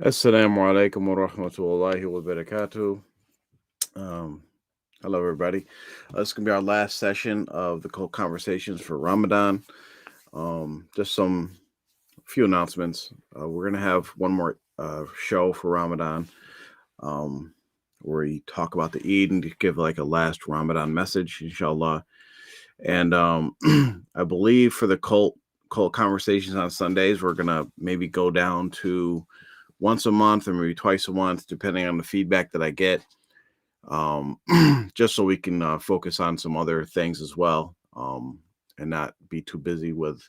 Assalamu alaikum wa rahmatullahi wa barakatuh. Um, Hello, everybody. This is going to be our last session of the Cult Conversations for Ramadan. Just some few announcements. We're going to have one more show for Ramadan um, where we talk about the Eid and give like a last Ramadan message, inshallah. And I believe for the cult conversations on Sundays, we're going to maybe go down to once a month or maybe twice a month, depending on the feedback that I get, um, just so we can focus on some other things as well, and not be too busy with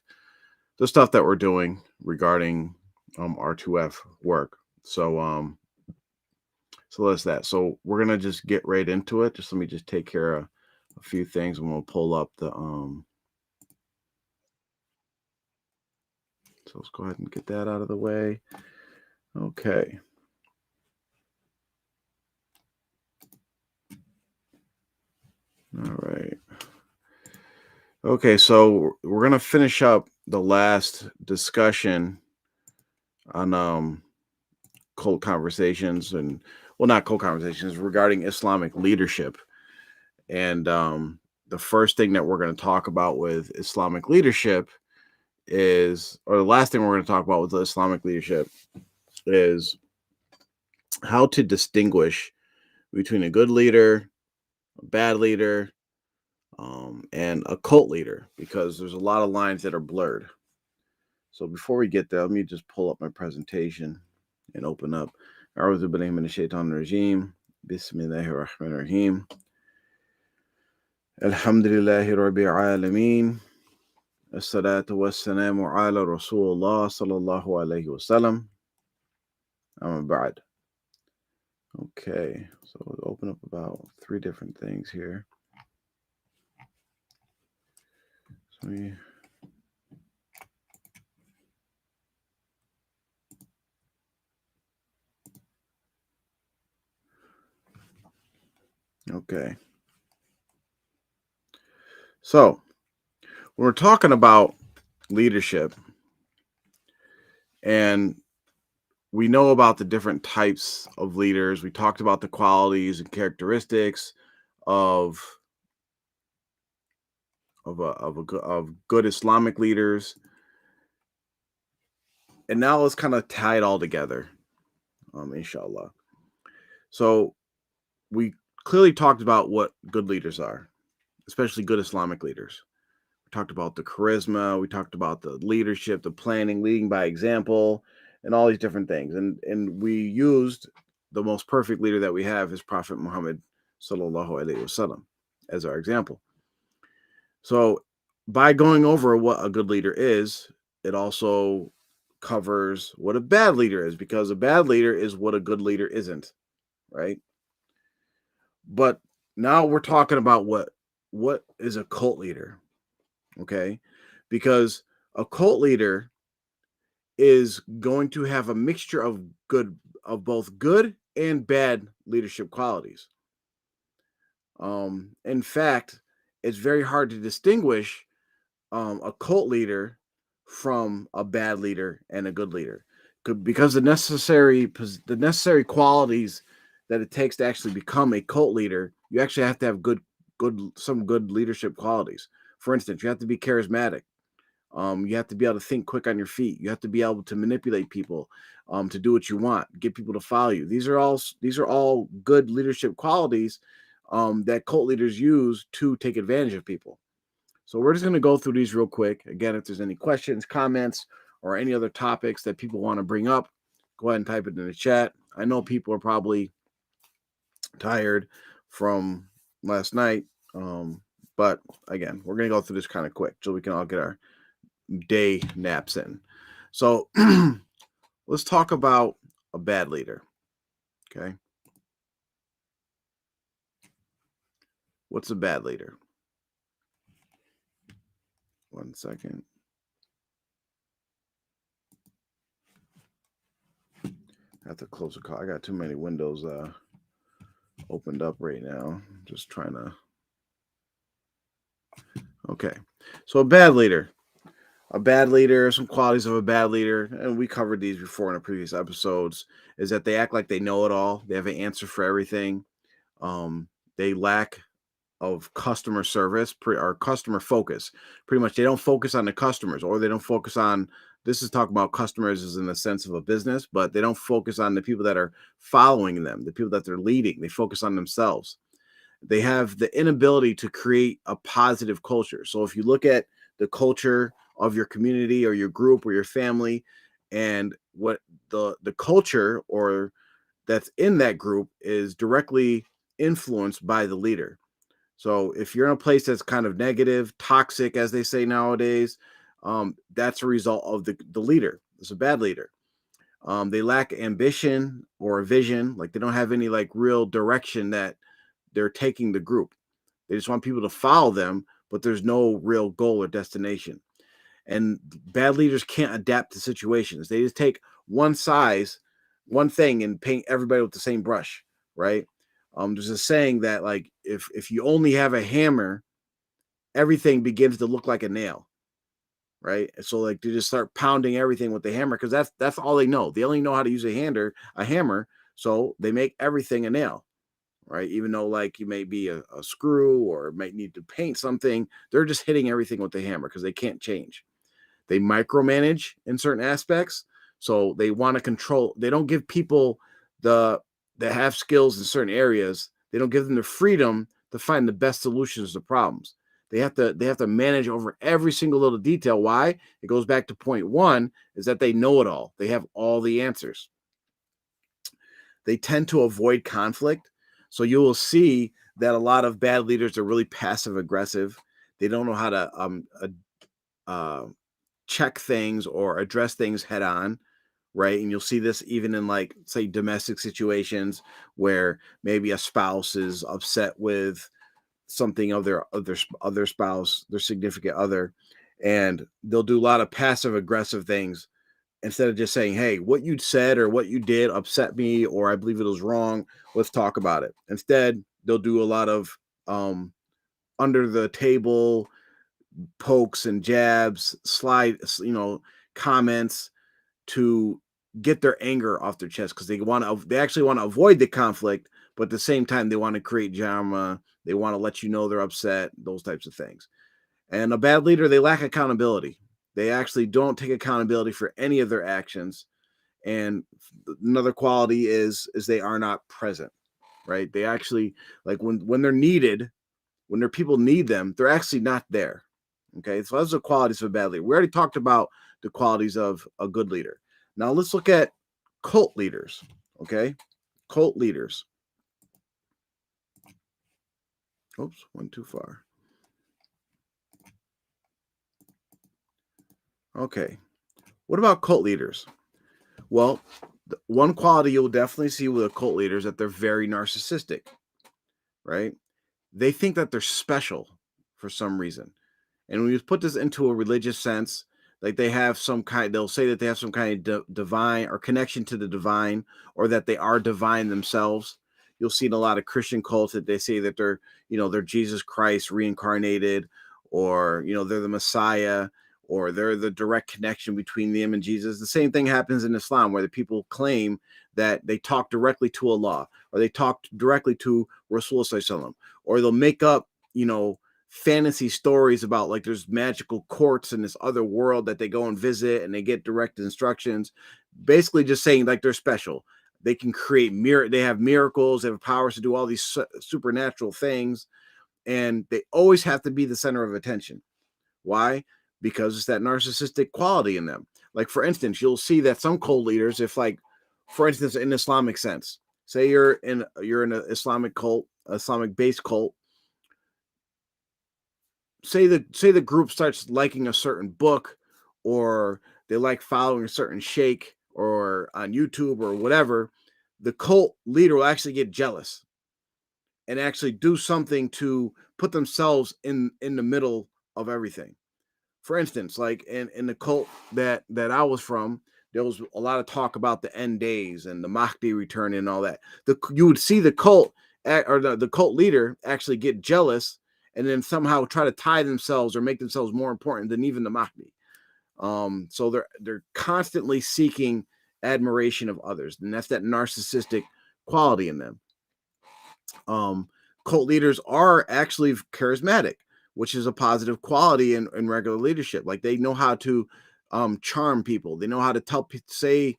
the stuff that we're doing regarding R2F work. So that's that. So we're gonna just get right into it. Just let me just take care of a few things, and we'll pull up the. So let's go ahead and get that out of the way. Okay. All right. Okay, so we're gonna finish up the last discussion on cult conversations and well, not cult conversations regarding Islamic leadership. And the first thing that we're going to talk about with Islamic leadership is, or the last thing we're going to talk about with the Islamic leadership is how to distinguish between a good leader, a bad leader, and a cult leader, because there's a lot of lines that are blurred. So before we get there, let me just pull up my presentation and open up. أعوذ بالله من الشيطان الرجيم بسم الله الرحمن الرحيم الحمد لله رب العالمين الصلاة والسلام على رسول الله صلى الله عليه وسلم أما بعد. Okay, so we'll open up about 3 different things here. So okay. So when we're talking about leadership, and we know about the different types of leaders. We talked about the qualities and characteristics of good Islamic leaders, and now let's kind of tie it all together, inshallah. So we clearly talked about what good leaders are, especially good Islamic leaders. We talked about the charisma. We talked about the leadership, the planning, leading by example, and all these different things. And we used the most perfect leader that we have is Prophet Muhammad sallallahu alaihi wasallam as our example. So by going over what a good leader is, it also covers what a bad leader is, because a bad leader is what a good leader isn't, right? But now we're talking about what is a cult leader, okay? Because a cult leader is going to have a mixture of both good and bad leadership qualities. In fact, it's very hard to distinguish a cult leader from a bad leader and a good leader, because the necessary qualities that it takes to actually become a cult leader, you actually have to have some good leadership qualities. For instance, you have to be charismatic. You have to be able to think quick on your feet. You have to be able to manipulate people to do what you want, get people to follow you. These are all good leadership qualities that cult leaders use to take advantage of people. So we're just going to go through these real quick. Again, if there's any questions, comments, or any other topics that people want to bring up, go ahead and type it in the chat. I know people are probably tired from last night, but again, we're going to go through this kind of quick so we can all get our day naps in. So let's talk about a bad leader. Okay. What's a bad leader? 1 second. I have to close the call. I got too many windows opened up right now. I'm just trying to. Okay. So a bad leader. A bad leader, some qualities of a bad leader, and we covered these before in the previous episodes, is that they act like they know it all. They have an answer for everything. They lack of customer service or customer focus. Pretty much, they don't focus on the customers, or they don't focus on. This is talking about customers as in the sense of a business, but they don't focus on the people that are following them, the people that they're leading. They focus on themselves. They have the inability to create a positive culture. So if you look at the culture of your community or your group or your family, and what the culture or that's in that group is directly influenced by the leader. So if you're in a place that's kind of negative, toxic, as they say nowadays, that's a result of the leader. It's a bad leader. They lack ambition or a vision. Like they don't have any like real direction that they're taking the group. They just want people to follow them, but there's no real goal or destination. And bad leaders can't adapt to situations. They just take one thing, and paint everybody with the same brush, right? There's a saying that like if you only have a hammer, everything begins to look like a nail, right? So like they just start pounding everything with the hammer because that's all they know. They only know how to use a hammer, so they make everything a nail, right? Even though like you may be a screw or might need to paint something, they're just hitting everything with the hammer because they can't change. They micromanage in certain aspects, so they want to control. They don't give people the that have skills in certain areas. They don't give them the freedom to find the best solutions to problems. They have to manage over every single little detail. Why? It goes back to point one, is that they know it all. They have all the answers. They tend to avoid conflict. So you will see that a lot of bad leaders are really passive aggressive. They don't know how to check things or address things head on, right? And you'll see this even in like say domestic situations where maybe a spouse is upset with something of their other spouse, their significant other, and they'll do a lot of passive aggressive things instead of just saying, hey, what you said or what you did upset me, or I believe it was wrong, let's talk about it. Instead, they'll do a lot of under the table pokes and jabs, comments to get their anger off their chest because they actually want to avoid the conflict, but at the same time they want to create drama. They want to let you know they're upset, those types of things. And a bad leader, they lack accountability. They actually don't take accountability for any of their actions. And another quality is they are not present, right? They actually like when they're needed, when their people need them, they're actually not there. Okay, so those are the qualities of a bad leader. We already talked about the qualities of a good leader. Now let's look at cult leaders. Okay, cult leaders. Oops, went too far. Okay, what about cult leaders? Well, one quality you'll definitely see with a cult leader is that they're very narcissistic, right? They think that they're special for some reason. And when you put this into a religious sense, like they'll say that they have some kind of divine or connection to the divine, or that they are divine themselves. You'll see in a lot of Christian cults that they say that they're Jesus Christ reincarnated, or, they're the Messiah, or they're the direct connection between them and Jesus. The same thing happens in Islam, where the people claim that they talk directly to Allah, or they talk directly to Rasulullah, or they'll make up, fantasy stories about like there's magical courts in this other world that they go and visit and they get direct instructions, basically just saying like they're special. They can create they have miracles, they have powers to do all these supernatural things, and they always have to be the center of attention. Why? Because it's that narcissistic quality in them. Like for instance, you'll see that some cult leaders, if like for instance in Islamic sense, say you're in an Islamic cult, Islamic based cult, say the group starts liking a certain book, or they like following a certain sheikh or on YouTube or whatever, the cult leader will actually get jealous and actually do something to put themselves in the middle of everything. For instance, like in the cult that I was from, there was a lot of talk about the end days and the Mahdi return and all that. You would see the cult or the cult leader actually get jealous and then somehow try to tie themselves or make themselves more important than even the Mahdi. So they're constantly seeking admiration of others, and that's that narcissistic quality in them. um, Cult leaders are actually charismatic, which is a positive quality in regular leadership. Like they know how to charm people. They know how to say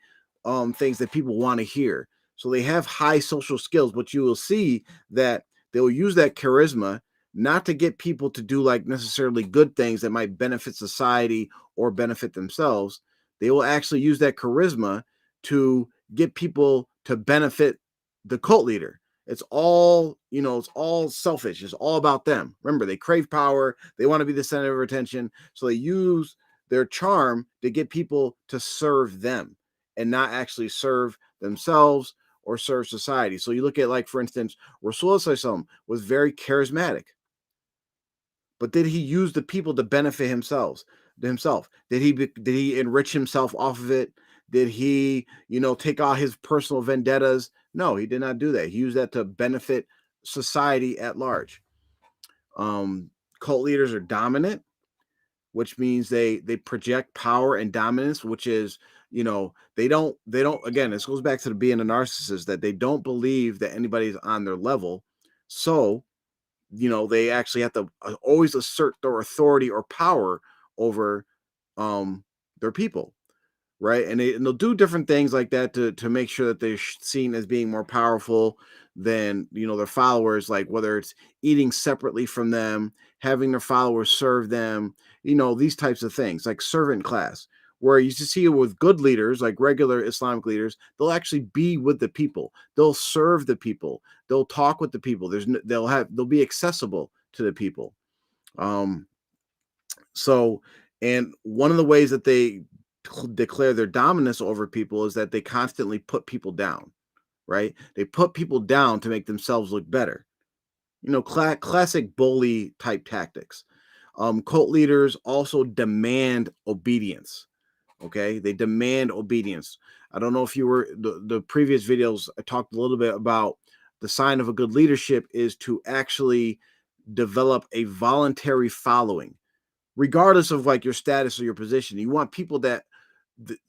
things that people want to hear. So they have high social skills, but you will see that they'll use that charisma not to get people to do like necessarily good things that might benefit society or benefit themselves. They will actually use that charisma to get people to benefit the cult leader. It's all, it's all selfish. It's all about them. Remember, they crave power. They want to be the center of attention. So they use their charm to get people to serve them and not actually serve themselves or serve society. So you look at, like, for instance, Rasul was very charismatic, but did he use the people to benefit himself? Did he enrich himself off of it? Did he, take out his personal vendettas? No, he did not do that. He used that to benefit society at large. um Cult leaders are dominant, which means they project power and dominance, which is, they don't, again, this goes back to the being a narcissist, that they don't believe that anybody's on their level. So they actually have to always assert their authority or power over um their people, right? And they'll do different things like that to make sure that they're seen as being more powerful than their followers, like whether it's eating separately from them, having their followers serve them, these types of things, like servant class, where you see it with good leaders, like regular Islamic leaders. They'll actually be with the people, they'll serve the people, they'll talk with the people. They'll be accessible to the people. um so, and one of the ways that they declare their dominance over people is that they constantly put people down, right? They put people down to make themselves look better. Classic bully type tactics. Cult leaders also demand obedience. Okay, they demand obedience. I don't know if you were the previous videos. I talked a little bit about the sign of a good leadership is to actually develop a voluntary following, regardless of like your status or your position. You want people that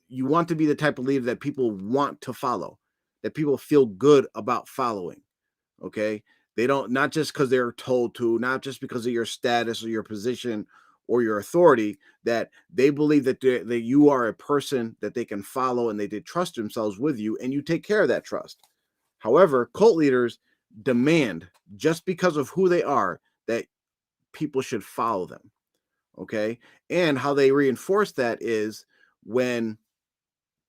you want to be the type of leader that people want to follow, that people feel good about following. Okay, they don't, not just because they're told to, not just because of your status or your position or your authority, that they believe that you are a person that they can follow and they did trust themselves with you, and you take care of that trust. However, cult leaders demand, just because of who they are, that people should follow them. Okay. And how they reinforce that is when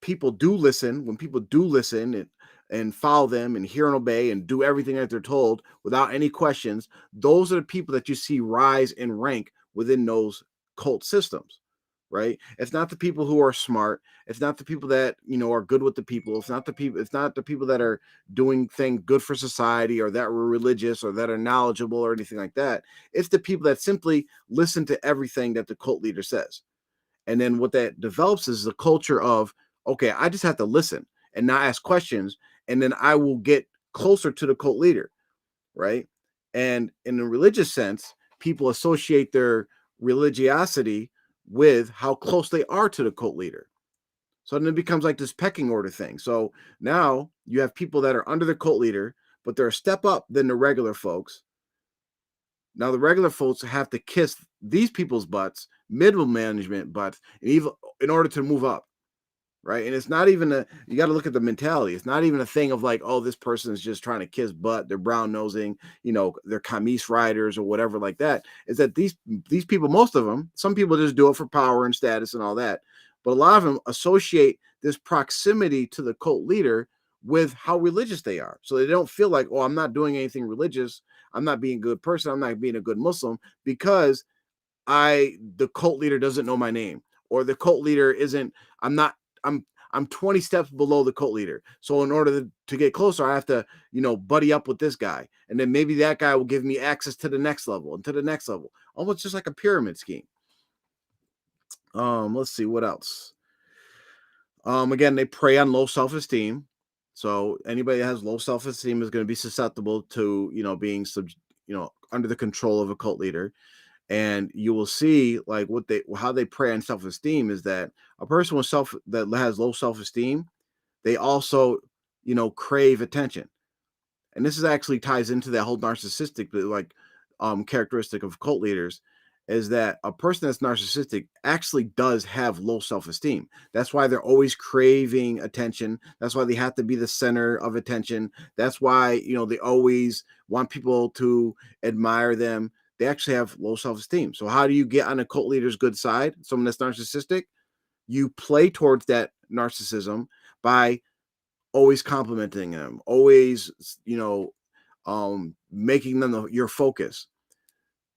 when people do listen and follow them and hear and obey and do everything that they're told without any questions, those are the people that you see rise in rank within those cult systems. Right? It's not the people who are smart. It's not the people that are good with the people. It's not the people. It's not the people that are doing things good for society or that were religious or that are knowledgeable or anything like that. It's the people that simply listen to everything that the cult leader says. And then what that develops is the culture of, okay, I just have to listen and not ask questions, and then I will get closer to the cult leader, right? And in a religious sense, people associate their religiosity with how close they are to the cult leader. So then it becomes like this pecking order thing. So now you have people that are under the cult leader, but they're a step up than the regular folks. Now the regular folks have to kiss these people's butts, middle management butts, and even in order to move up, right? And it's not even you got to look at the mentality. It's not even a thing of like, oh, this person is just trying to kiss butt. They're brown nosing, they're camise riders or whatever like that. Is that these people, most of them, some people just do it for power and status and all that, but a lot of them associate this proximity to the cult leader with how religious they are. So they don't feel like, oh, I'm not doing anything religious. I'm not being a good person. I'm not being a good Muslim because the cult leader doesn't know my name, or the cult leader isn't, I'm not, I'm 20 steps below the cult leader. So in order to get closer, I have to, buddy up with this guy. And then maybe that guy will give me access to the next level and to the next level. Almost just like a pyramid scheme. Let's see what else. Again, they prey on low self-esteem. So anybody that has low self-esteem is going to be susceptible to, being under the control of a cult leader. And you will see like how they prey on self-esteem is that a person that has low self-esteem, they also, crave attention. And this is actually ties into that whole narcissistic like characteristic of cult leaders, is that a person that's narcissistic actually does have low self-esteem. That's why they're always craving attention. That's why they have to be the center of attention. That's why, they always want people to admire them. They actually have low self-esteem. So how do you get on a cult leader's good side, someone that's narcissistic? You play towards that narcissism by always complimenting them, always, making them your focus.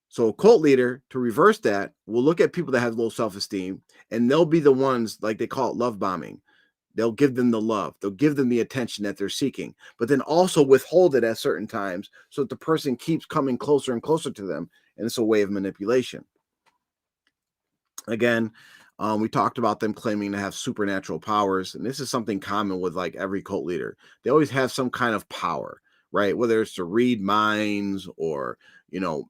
So a cult leader, to reverse that, will look at people that have low self-esteem, and they'll be the ones, like they call it, love bombing. They'll give them the love. They'll give them the attention that they're seeking, but then also withhold it at certain times so that the person keeps coming closer and closer to them. And it's a way of manipulation. Again, we talked about them claiming to have supernatural powers, and this is something common with like every cult leader. They always have some kind of power, right? Whether it's to read minds or,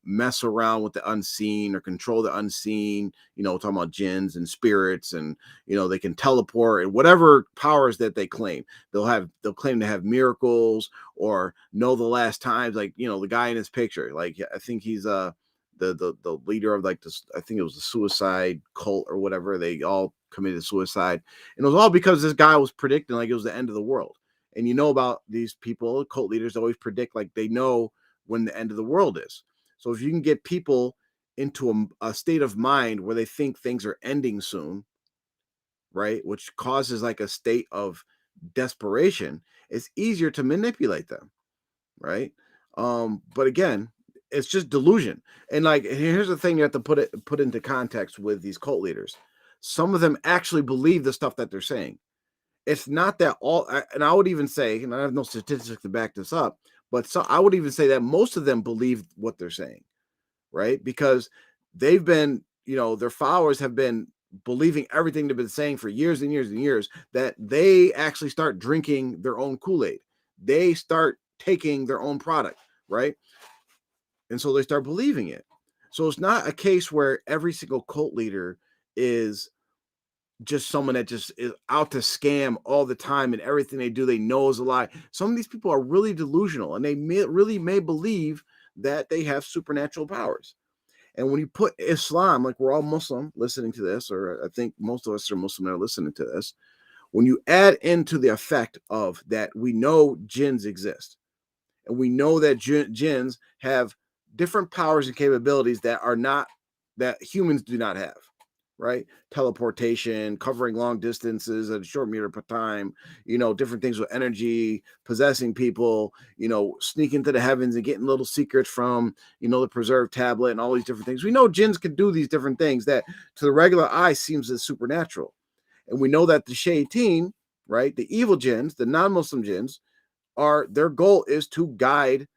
mess around with the unseen or control the unseen, talking about jinns and spirits, and, they can teleport and whatever powers that they claim. They'll claim to have miracles or know the last times, like, the guy in his picture, like I think he's the leader of like this, I think it was the suicide cult or whatever. They all committed suicide, and it was all because this guy was predicting like it was the end of the world. And about these people, cult leaders always predict like they know when the end of the world is. So if you can get people into a state of mind where they think things are ending soon, right, which causes like a state of desperation, it's easier to manipulate them, right? But again, it's just delusion. And like, here's the thing: you have to put into context with these cult leaders. Some of them actually believe the stuff that they're saying. It's not that and I would even say, and I have no statistics to back this up, but I would even say that most of them believe what they're saying, right? Because they've been, their followers have been believing everything they've been saying for years and years and years, that they actually start drinking their own Kool-Aid. They start taking their own product, right? And so they start believing it. So it's not a case where every single cult leader is just someone that just is out to scam all the time, and everything they do they know is a lie. Some of these people are really delusional, and they really may believe that they have supernatural powers. And when you put Islam, like we're all Muslim listening to this, or I think most of us are Muslim that are listening to this, when you add into the effect of that, we know jinns exist, and we know that jinns have different powers and capabilities that humans do not have, right? Teleportation, covering long distances at a short period of time, different things with energy, possessing people, sneaking to the heavens and getting little secrets from, the preserved tablet and all these different things. We know jinns can do these different things that to the regular eye seems as supernatural. And we know that the shayateen, right, the evil jinns, the non-Muslim jinns, their goal is to guide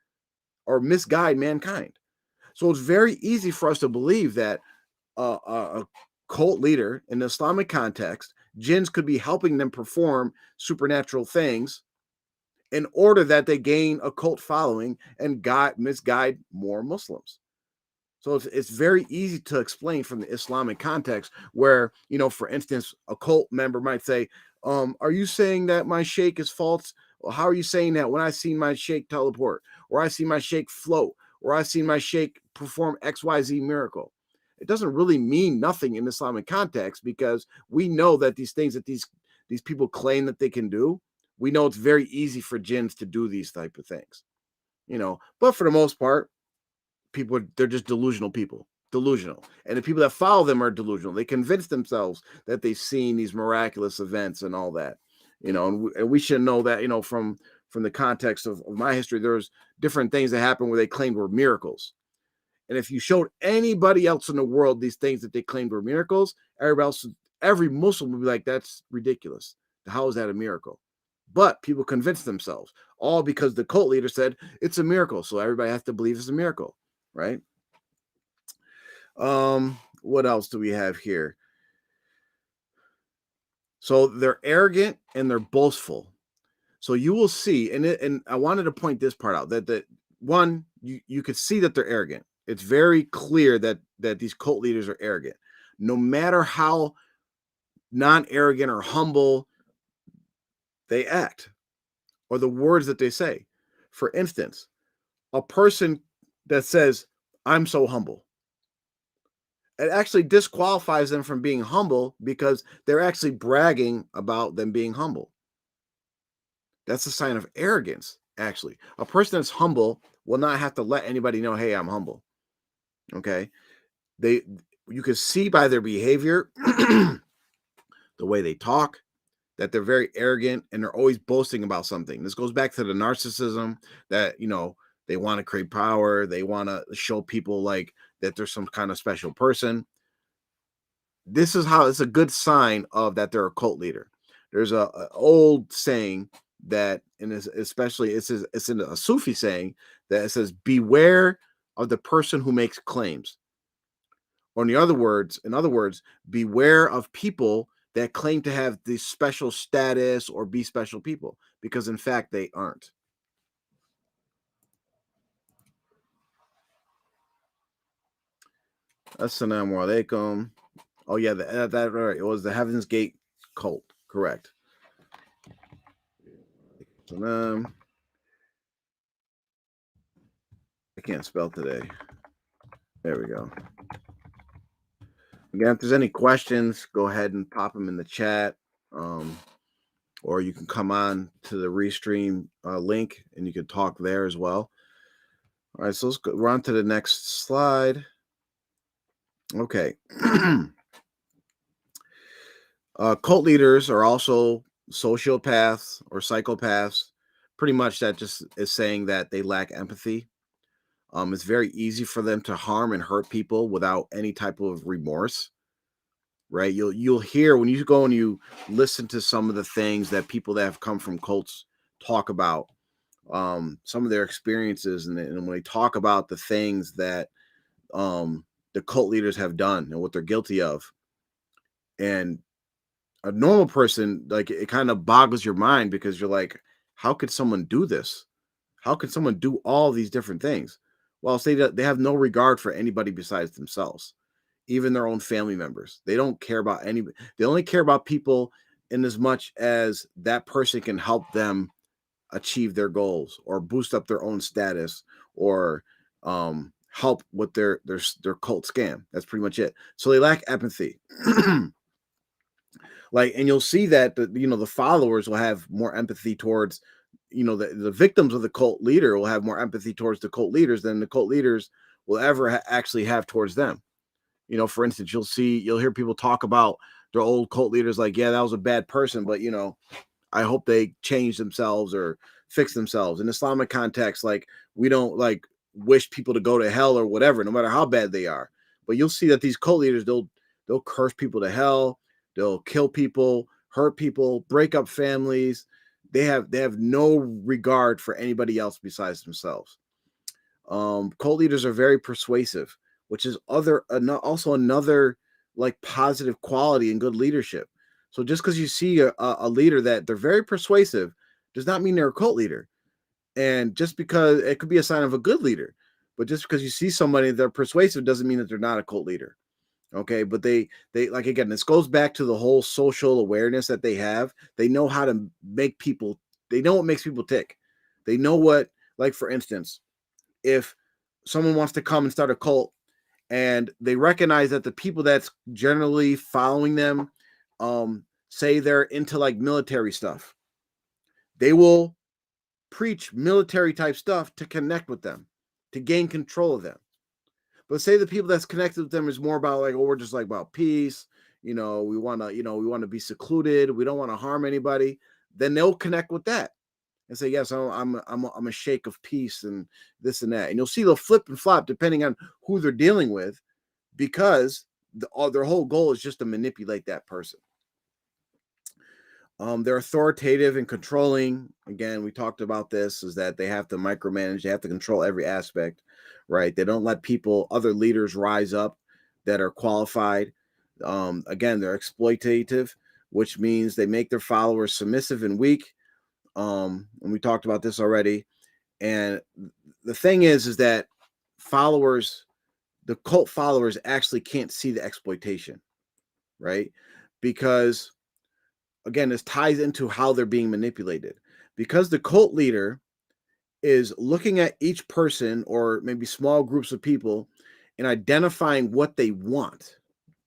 or misguide mankind. So it's very easy for us to believe that a cult leader in the Islamic context, jinns could be helping them perform supernatural things in order that they gain a cult following and misguide more Muslims. So it's very easy to explain from the Islamic context where, for instance, a cult member might say, are you saying that my sheikh is false? Well, how are you saying that when I see my sheikh teleport, or I see my sheikh float, or I see my sheikh perform XYZ miracle? It doesn't really mean nothing in Islamic context, because we know that these things that these people claim that they can do, we know it's very easy for jinns to do these type of things, but for the most part, they're just delusional, and the people that follow them are delusional. They convince themselves that they've seen these miraculous events and all that, and we should know that, from the context of my history, there's different things that happened where they claimed were miracles. And if you showed anybody else in the world these things that they claimed were miracles, every Muslim would be like, that's ridiculous. How is that a miracle? But people convince themselves, all because the cult leader said it's a miracle, so everybody has to believe it's a miracle, right? What else do we have here? So they're arrogant and they're boastful. So you will see, and I wanted to point this part out, that one, you could see that they're arrogant. It's very clear that these cult leaders are arrogant. No matter how non-arrogant or humble they act or the words that they say. For instance, a person that says, "I'm so humble," it actually disqualifies them from being humble because they're actually bragging about them being humble. That's a sign of arrogance, actually. A person that's humble will not have to let anybody know, "Hey, I'm humble." Okay? They You can see by their behavior, the way they talk, that they're very arrogant and they're always boasting about something. This goes back to the narcissism that, they want to create power. They want to show people like that they're some kind of special person. This is how it's a good sign of that they're a cult leader. There's a old saying that, and especially it's in a Sufi saying that it says, beware of the person who makes claims. Or in other words, beware of people that claim to have this special status or be special people, because in fact they aren't. Assalamu alaikum. Oh yeah, that right. It was the Heaven's Gate cult, correct? Salam. I can't spell today. There we go. Again, if there's any questions, go ahead and pop them in the chat. Or you can come on to the Restream link and you can talk there as well. All right, so let's go. We're on to the next slide. Okay. Cult leaders are also sociopaths or psychopaths. Pretty much that just is saying that they lack empathy. It's very easy for them to harm and hurt people without any type of remorse. Right? You'll hear when you go and you listen to some of the things that people that have come from cults talk about, some of their experiences, and when they talk about the things that the cult leaders have done and what they're guilty of, and a normal person, like, it kind of boggles your mind because you're like, how could someone do this? How could someone do all these different things? Well, say that they have no regard for anybody besides themselves, even their own family members. They don't care about anybody. They only care about people in as much as that person can help them achieve their goals or boost up their own status or help with their cult scam. That's pretty much it. So they lack empathy. Like, and you'll see that the followers will have more empathy towards, the victims of the cult leader will have more empathy towards the cult leaders than the cult leaders will ever actually have towards them. For instance, you'll hear people talk about their old cult leaders like, yeah, that was a bad person, but I hope they change themselves or fix themselves. In Islamic context, like, we don't like wish people to go to hell or whatever, no matter how bad they are. But you'll see that these cult leaders, they'll curse people to hell, they'll kill people, hurt people, break up families. They have no regard for anybody else besides themselves. Cult leaders are very persuasive, which is also another like positive quality in good leadership. So just because you see a leader that they're very persuasive does not mean they're a cult leader. And just because it could be a sign of a good leader, but just because you see somebody they're persuasive doesn't mean that they're not a cult leader. Okay, but they like, again, this goes back to the whole social awareness that they have. They know how to make people. They know what makes people tick. They know what, like, for instance, if someone wants to come and start a cult and they recognize that the people that's generally following them say they're into like military stuff, they will preach military type stuff to connect with them, to gain control of them. But say the people that's connected with them is more about like, oh, we're just like about peace, we want to be secluded, we don't want to harm anybody, then they'll connect with that and say, yes, I'm a sheikh of peace and this and that. And you'll see they'll flip and flop depending on who they're dealing with, because their whole goal is just to manipulate that person. They're authoritative and controlling. Again, we talked about this, is that they have to micromanage, they have to control every aspect, right? They don't let other leaders rise up that are qualified. Again, they're exploitative, which means they make their followers submissive and weak. And we talked about this already. And the thing is that followers the cult followers actually can't see the exploitation, right? Because again, this ties into how they're being manipulated. Because the cult leader is looking at each person or maybe small groups of people and identifying what they want,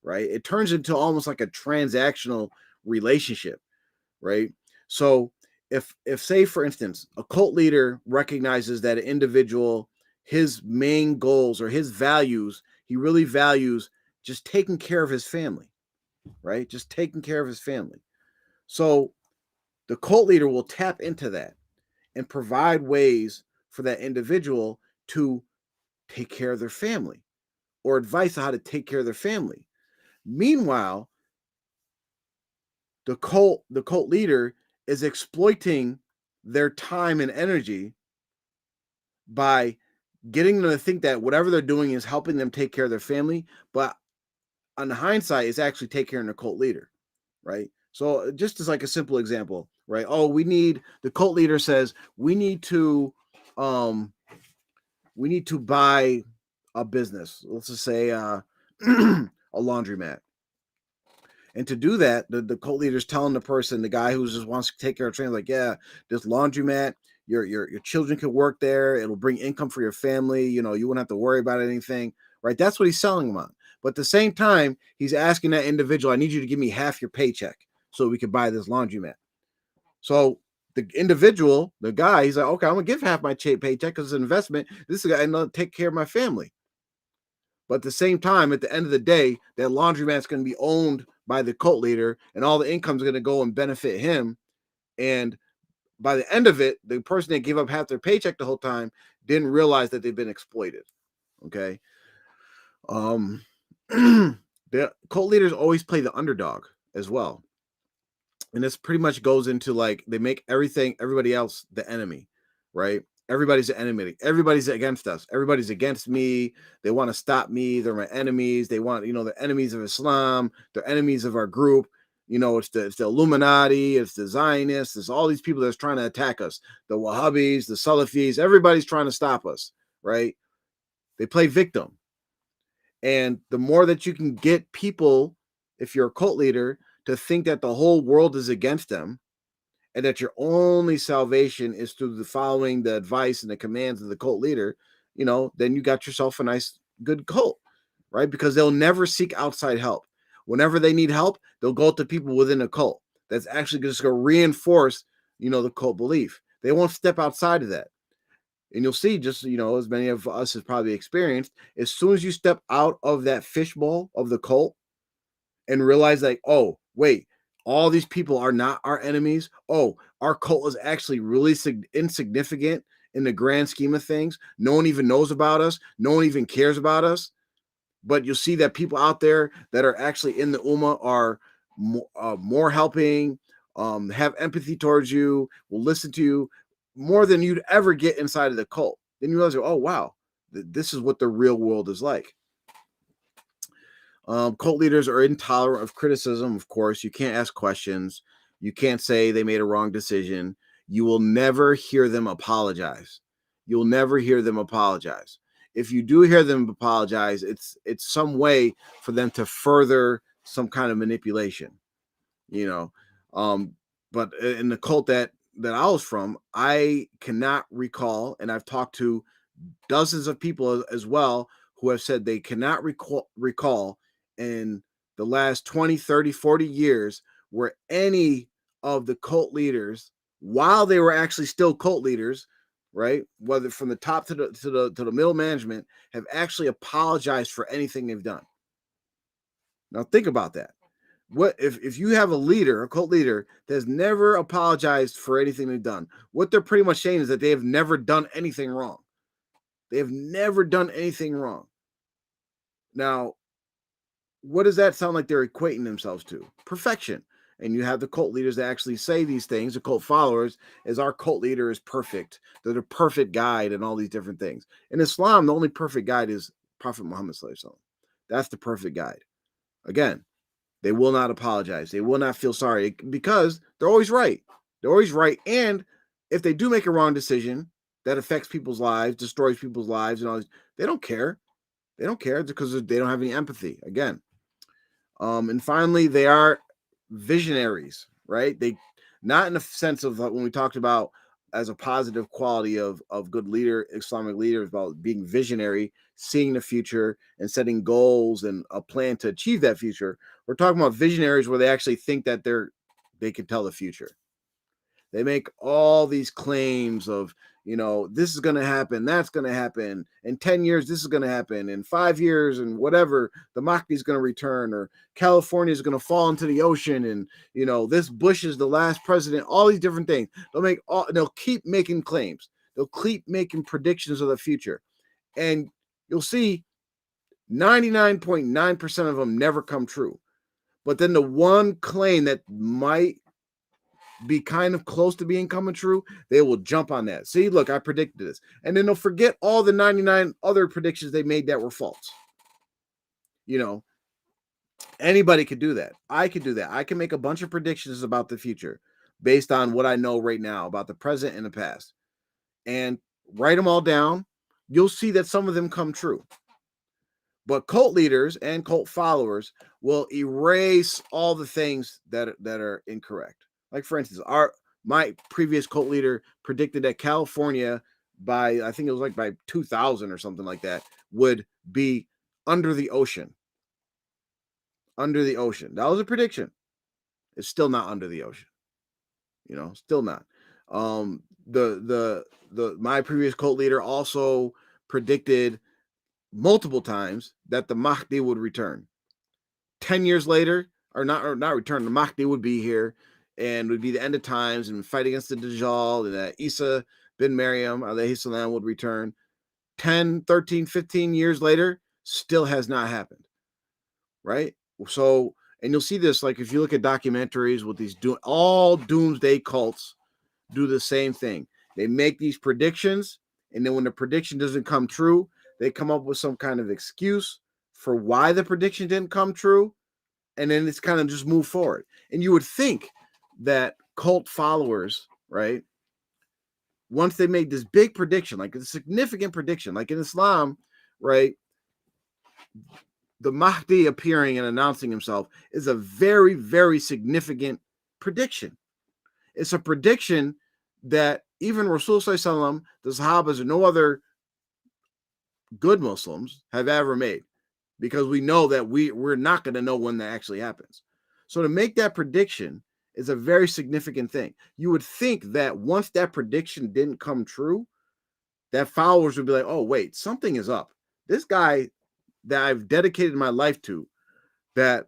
right? It turns into almost like a transactional relationship, right? So if say for instance, a cult leader recognizes that an individual, his main goals or his values, he really values just taking care of his family, right? Just taking care of his family. So the cult leader will tap into that and provide ways for that individual to take care of their family or advice on how to take care of their family. Meanwhile, the cult leader is exploiting their time and energy by getting them to think that whatever they're doing is helping them take care of their family, but on the hindsight, it's actually take care of the cult leader, right? So just as like a simple example, right? Oh, the cult leader says um we need to buy a business. Let's just say a laundromat. And to do that, the cult leader's telling the person, the guy who just wants to take care of training, like, yeah, this laundromat, your children can work there. It'll bring income for your family. You know, you won't have to worry about anything, right? That's what he's selling them on. But at the same time, he's asking that individual, I need you to give me half your paycheck so we can buy this laundromat. So the individual, the guy, he's like, okay, I'm gonna give half my paycheck because it's an investment. This is going to take care of my family. But at the same time, at the end of the day, that laundromat's going to be owned by the cult leader, and all the income's going to go and benefit him. And by the end of it, the person that gave up half their paycheck the whole time didn't realize that they've been exploited. Okay. Um, the cult leaders always play the underdog as well. And this pretty much goes into like they make everybody else the enemy, right? Everybody's the enemy. Everybody's against us. Everybody's against me. They want to stop me. They're my enemies. They want, they're enemies of Islam. They're enemies of our group. It's the Illuminati. It's the Zionists. It's all these people that's trying to attack us. The Wahhabis, the Salafis. Everybody's trying to stop us, right? They play victim. And the more that you can get people, if you're a cult leader, to think that the whole world is against them and that your only salvation is through the following the advice and the commands of the cult leader, then you got yourself a nice, good cult, right? Because they'll never seek outside help. Whenever they need help, they'll go to people within a cult. That's actually just going to reinforce, the cult belief. They won't step outside of that. And you'll see, just, as many of us have probably experienced, as soon as you step out of that fishbowl of the cult and realize like, oh, wait, all these people are not our enemies. Oh, our cult is actually really insignificant in the grand scheme of things. No one even knows about us. No one even cares about us. But you'll see that people out there that are actually in the Ummah are more helping, have empathy towards you, will listen to you more than you'd ever get inside of the cult. Then you realize, oh, wow, this is what the real world is like. Cult leaders are intolerant of criticism, of course. You can't ask questions. You can't say they made a wrong decision. You will never hear them apologize. You'll never hear them apologize. If you do hear them apologize, it's some way for them to further some kind of manipulation, you know. But in the cult that I was from, I cannot recall, and I've talked to dozens of people as well who have said they cannot recall in the last 20, 30, 40 years where any of the cult leaders, while they were actually still cult leaders, right, whether from the top to the middle management, have actually apologized for anything they've done. Now think about that. What if you have a cult leader that has never apologized for anything they've done? What they're pretty much saying is that they have never done anything wrong. They have never done anything wrong. Now, what does that sound like they're equating themselves to? Perfection. And you have the cult leaders that actually say these things, the cult followers, as our cult leader is perfect. They're the perfect guide and all these different things. In Islam, the only perfect guide is Prophet Muhammad Sallallahu Alaihi Wasallam. That's the perfect guide. Again, they will not apologize. They will not feel sorry because they're always right. They're always right. And if they do make a wrong decision that affects people's lives, destroys people's lives, and all this, they don't care. They don't care because they don't have any empathy. Again, and finally, they are visionaries, right? They not in the sense of when we talked about as a positive quality of good leader, Islamic leaders, about being visionary, seeing the future and setting goals and a plan to achieve that future. We're talking about visionaries where they actually think that they can tell the future. They make all these claims of, this is going to happen, that's going to happen. In 10 years, this is going to happen. In 5 years and whatever, the Mahdi is going to return, or California is going to fall into the ocean. And, this Bush is the last president, all these different things. They'll keep making claims. They'll keep making predictions of the future. And you'll see 99.9% of them never come true. But then the one claim that might be kind of close to being coming true, they will jump on that. See, look, I predicted this. And then they'll forget all the 99 other predictions they made that were false. Anybody could do that. I could do that. I can make a bunch of predictions about the future based on what I know right now about the present and the past, and write them all down. You'll see that some of them come true. But cult leaders and cult followers will erase all the things that are incorrect. Like, for instance, my previous cult leader predicted that California I think it was like by 2000 or something like that, would be under the ocean. Under the ocean. That was a prediction. It's still not under the ocean. Still not. My previous cult leader also predicted multiple times that the Mahdi would return. 10 years later, or not return, the Mahdi would be here and would be the end of times and fight against the Dajjal, and that Isa bin Maryam, alayhi salam, would return. 10, 13, 15 years later, still has not happened, right? So, and you'll see this, like if you look at documentaries with these all doomsday cults do the same thing. They make these predictions, and then when the prediction doesn't come true, they come up with some kind of excuse for why the prediction didn't come true, and then it's kind of just move forward. And you would think that cult followers, right, once they made this big prediction, like a significant prediction, like in Islam, right, the Mahdi appearing and announcing himself is a very, very significant prediction. It's a prediction that even Rasulullah, the Sahabas, and no other good Muslims have ever made, because we know that we're not going to know when that actually happens. So to make that prediction is a very significant thing. You would think that once that prediction didn't come true, that followers would be like, oh, wait, something is up. This guy that I've dedicated my life to, that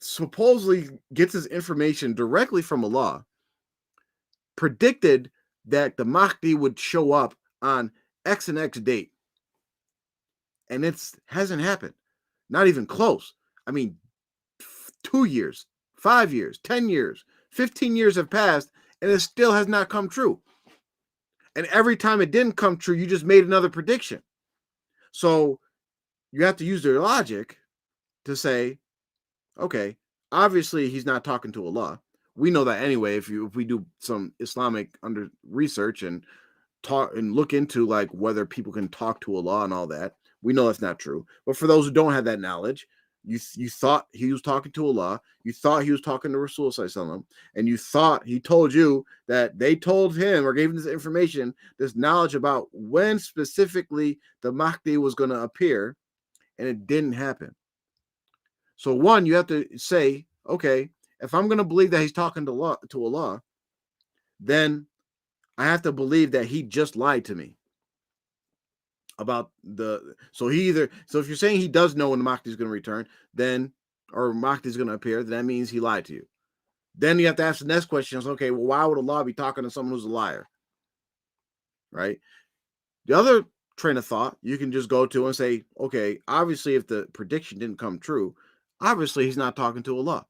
supposedly gets his information directly from Allah, predicted that the Mahdi would show up on X and X date. And it hasn't happened. Not even close. I mean, 2 years, 5 years, 10 years, 15 years have passed, and it still has not come true. And every time it didn't come true, you just made another prediction. So you have to use their logic to say, okay, obviously he's not talking to Allah. We know that anyway. If we do some Islamic under research and talk and look into like whether people can talk to Allah and all that, we know that's not true. But for those who don't have that knowledge, you thought he was talking to Allah, you thought he was talking to Rasulullah, and you thought he told you that they told him or gave him this information, this knowledge about when specifically the Mahdi was going to appear, and it didn't happen. So one, you have to say, okay, if I'm going to believe that he's talking to Allah, then I have to believe that he just lied to me about so if you're saying he does know when the Mahdi is going to return, then, or Mahdi is going to appear, then that means he lied to you. Then you have to ask the next question is, okay, well, why would Allah be talking to someone who's a liar? Right? The other train of thought you can just go to and say, okay, obviously if the prediction didn't come true, obviously he's not talking to Allah.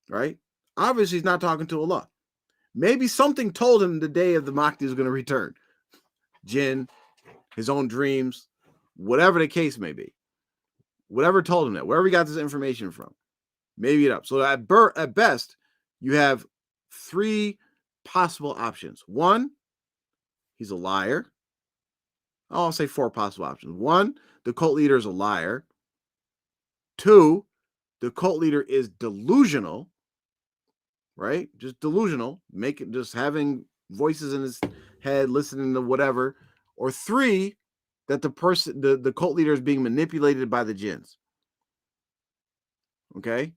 Right? Obviously he's not talking to Allah. Maybe something told him the day of the Mahdi is going to return. Jinn, his own dreams, whatever the case may be. Whatever told him that, wherever he got this information from, maybe it up. So at best, you have 3 possible options. 1, he's a liar. I'll say 4 possible options. 1, the cult leader is a liar. 2, the cult leader is delusional, right? Just delusional, just having voices in his head, listening to whatever. Or 3, that the cult leader is being manipulated by the jinns. Okay,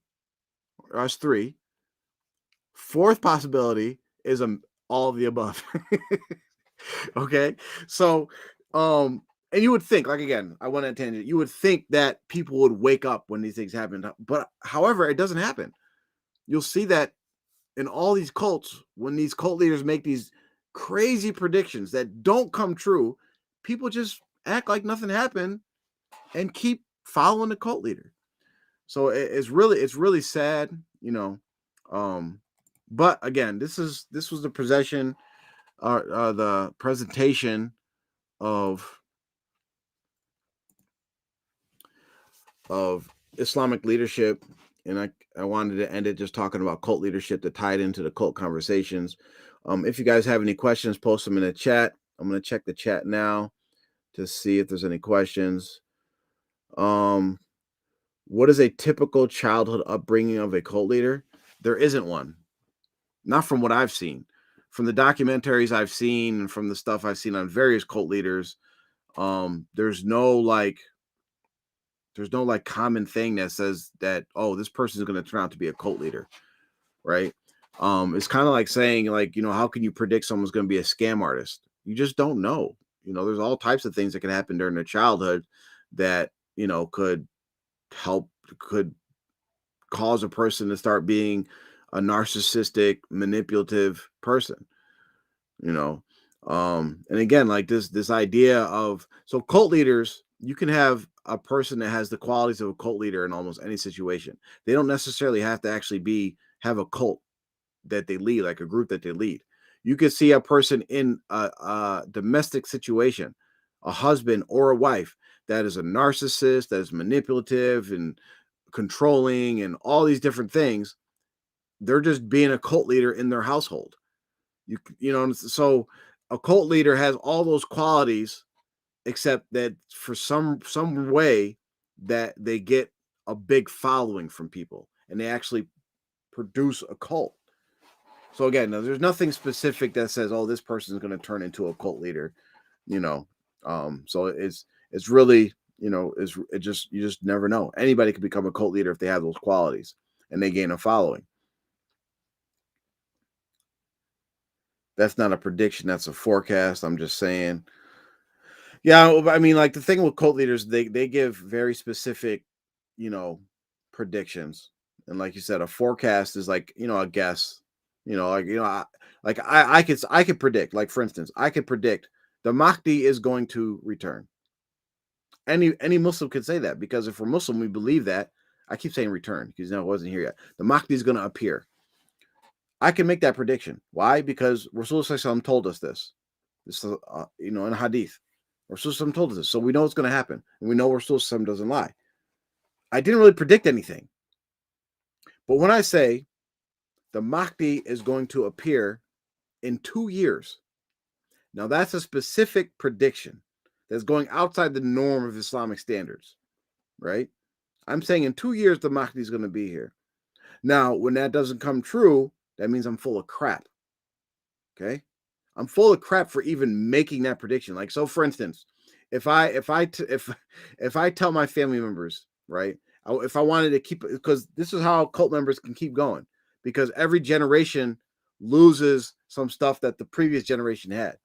that's 3. Fourth possibility is all of the above. Okay, so and you would think, like, again, I went on a tangent. You would think that people would wake up when these things happen, but however, it doesn't happen. You'll see that in all these cults, when these cult leaders make these crazy predictions that don't come true, people just act like nothing happened and keep following the cult leader. So it's really sad, you know. But again, this was the the presentation of Islamic leadership, and I wanted to end it just talking about cult leadership to tie it into the cult conversations. If you guys have any questions, post them in the chat. I'm going to check the chat now to see if there's any questions. What is a typical childhood upbringing of a cult leader? There isn't one. Not from what I've seen. From the documentaries I've seen and from the stuff I've seen on various cult leaders, there's no like common thing that says that, oh, this person is going to turn out to be a cult leader, right? It's kind of like saying, like, how can you predict someone's going to be a scam artist? You just don't know. There's all types of things that can happen during their childhood that could cause a person to start being a narcissistic, manipulative person. And again, like this idea of, so cult leaders, you can have a person that has the qualities of a cult leader in almost any situation. They don't necessarily have to actually have a cult that they lead, like a group that they lead. You could see a person in a domestic situation, a husband or a wife that is a narcissist, that is manipulative and controlling and all these different things. They're just being a cult leader in their household. So a cult leader has all those qualities, except that for some way that they get a big following from people and they actually produce a cult. So again, there's nothing specific that says, oh, this person is going to turn into a cult leader, so it's really, you just never know. Anybody can become a cult leader if they have those qualities and they gain a following. That's not a prediction, that's a forecast. I'm just saying. Yeah, I mean, like, the thing with cult leaders, they give very specific, predictions. And like you said, a forecast is like, a guess. I could predict, like, for instance, I could predict the Mahdi is going to return. Any Muslim could say that, because if we're Muslim, we believe that. I keep saying return because it wasn't here yet. The Mahdi is going to appear. I can make that prediction. Why? Because Rasulullah told us this. This is, in a hadith. Rasulullah told us this. So we know it's going to happen. And we know Rasulullah doesn't lie. I didn't really predict anything. But when I say the Mahdi is going to appear in 2 years, now that's a specific prediction that's going outside the norm of Islamic standards, right? I'm saying in 2 years, the Mahdi is going to be here. Now, when that doesn't come true, that means I'm full of crap. Okay? I'm full of crap for even making that prediction. Like, so for instance, if I tell my family members, right, if I wanted to keep, because this is how cult members can keep going, because every generation loses some stuff that the previous generation had,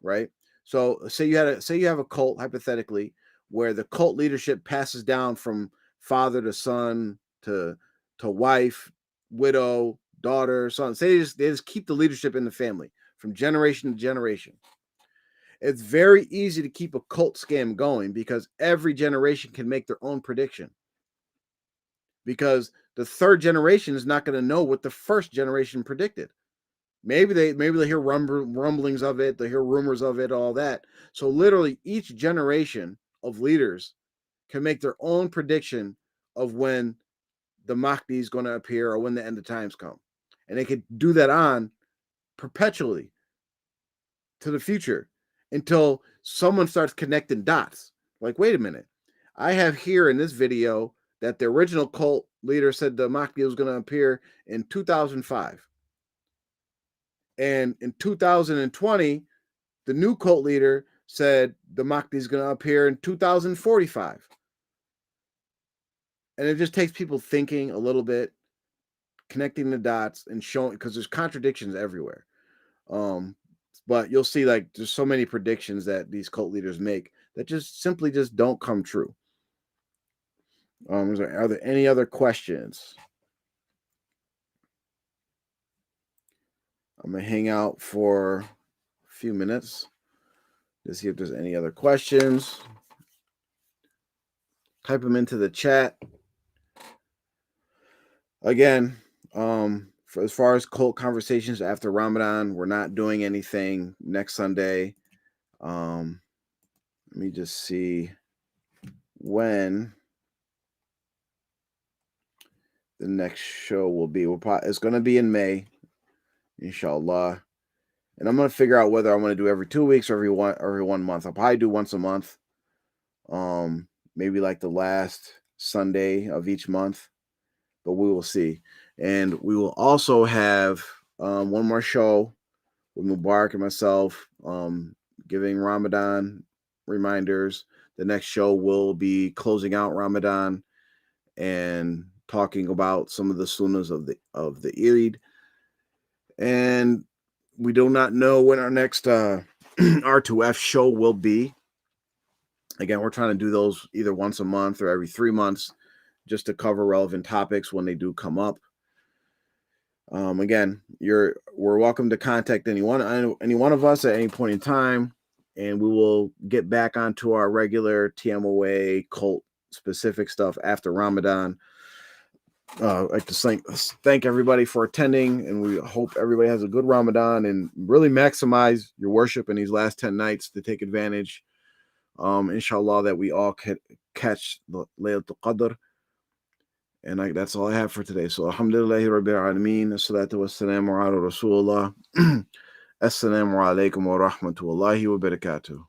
right? So say you have a cult, hypothetically, where the cult leadership passes down from father to son to wife, widow, daughter, son. Say they just keep the leadership in the family from generation to generation. It's very easy to keep a cult scam going because every generation can make their own prediction. Because the third generation is not going to know what the first generation predicted. Maybe they'll hear rumblings of it, they'll hear rumors of it, all that. So literally each generation of leaders can make their own prediction of when the Mahdi is going to appear or when the end of times come. And they could do that on perpetually to the future until someone starts connecting dots. Like, wait a minute. I have here in this video that the original cult leader said the Mahdi was going to appear in 2005. And in 2020, the new cult leader said the Mahdi is going to appear in 2045. And it just takes people thinking a little bit, connecting the dots and showing, because there's contradictions everywhere. But you'll see, like, there's so many predictions that these cult leaders make that just simply just don't come true. Are there any other questions? I'm gonna hang out for a few minutes to see if there's any other questions. Type them into the chat. Again, as far as cult conversations after Ramadan, we're not doing anything next Sunday. Let me just see when the next show will be. It's going to be in May, inshallah. And I'm going to figure out whether I want to do every 2 weeks or every 1 month. I'll probably do once a month. Maybe like the last Sunday of each month, but we will see. And we will also have one more show with Mubarak and myself, giving Ramadan reminders. The next show will be closing out Ramadan and talking about some of the sunnahs of the Eid. And we do not know when our next R2F show will be. Again, we're trying to do those either once a month or every 3 months, just to cover relevant topics when they do come up. Again, we're welcome to contact any one of us at any point in time, and we will get back onto our regular TMOA cult specific stuff after Ramadan. I'd like to thank everybody for attending, and we hope everybody has a good Ramadan and really maximize your worship in these last 10 nights to take advantage. Inshallah, that we all catch the Laylatul Qadr. And that's all I have for today. So, alhamdulillahi rabbil alameen. Assalatu wassalamu ala rasulullah. Assalamu alaikum wa rahmatullahi wa barakatuh.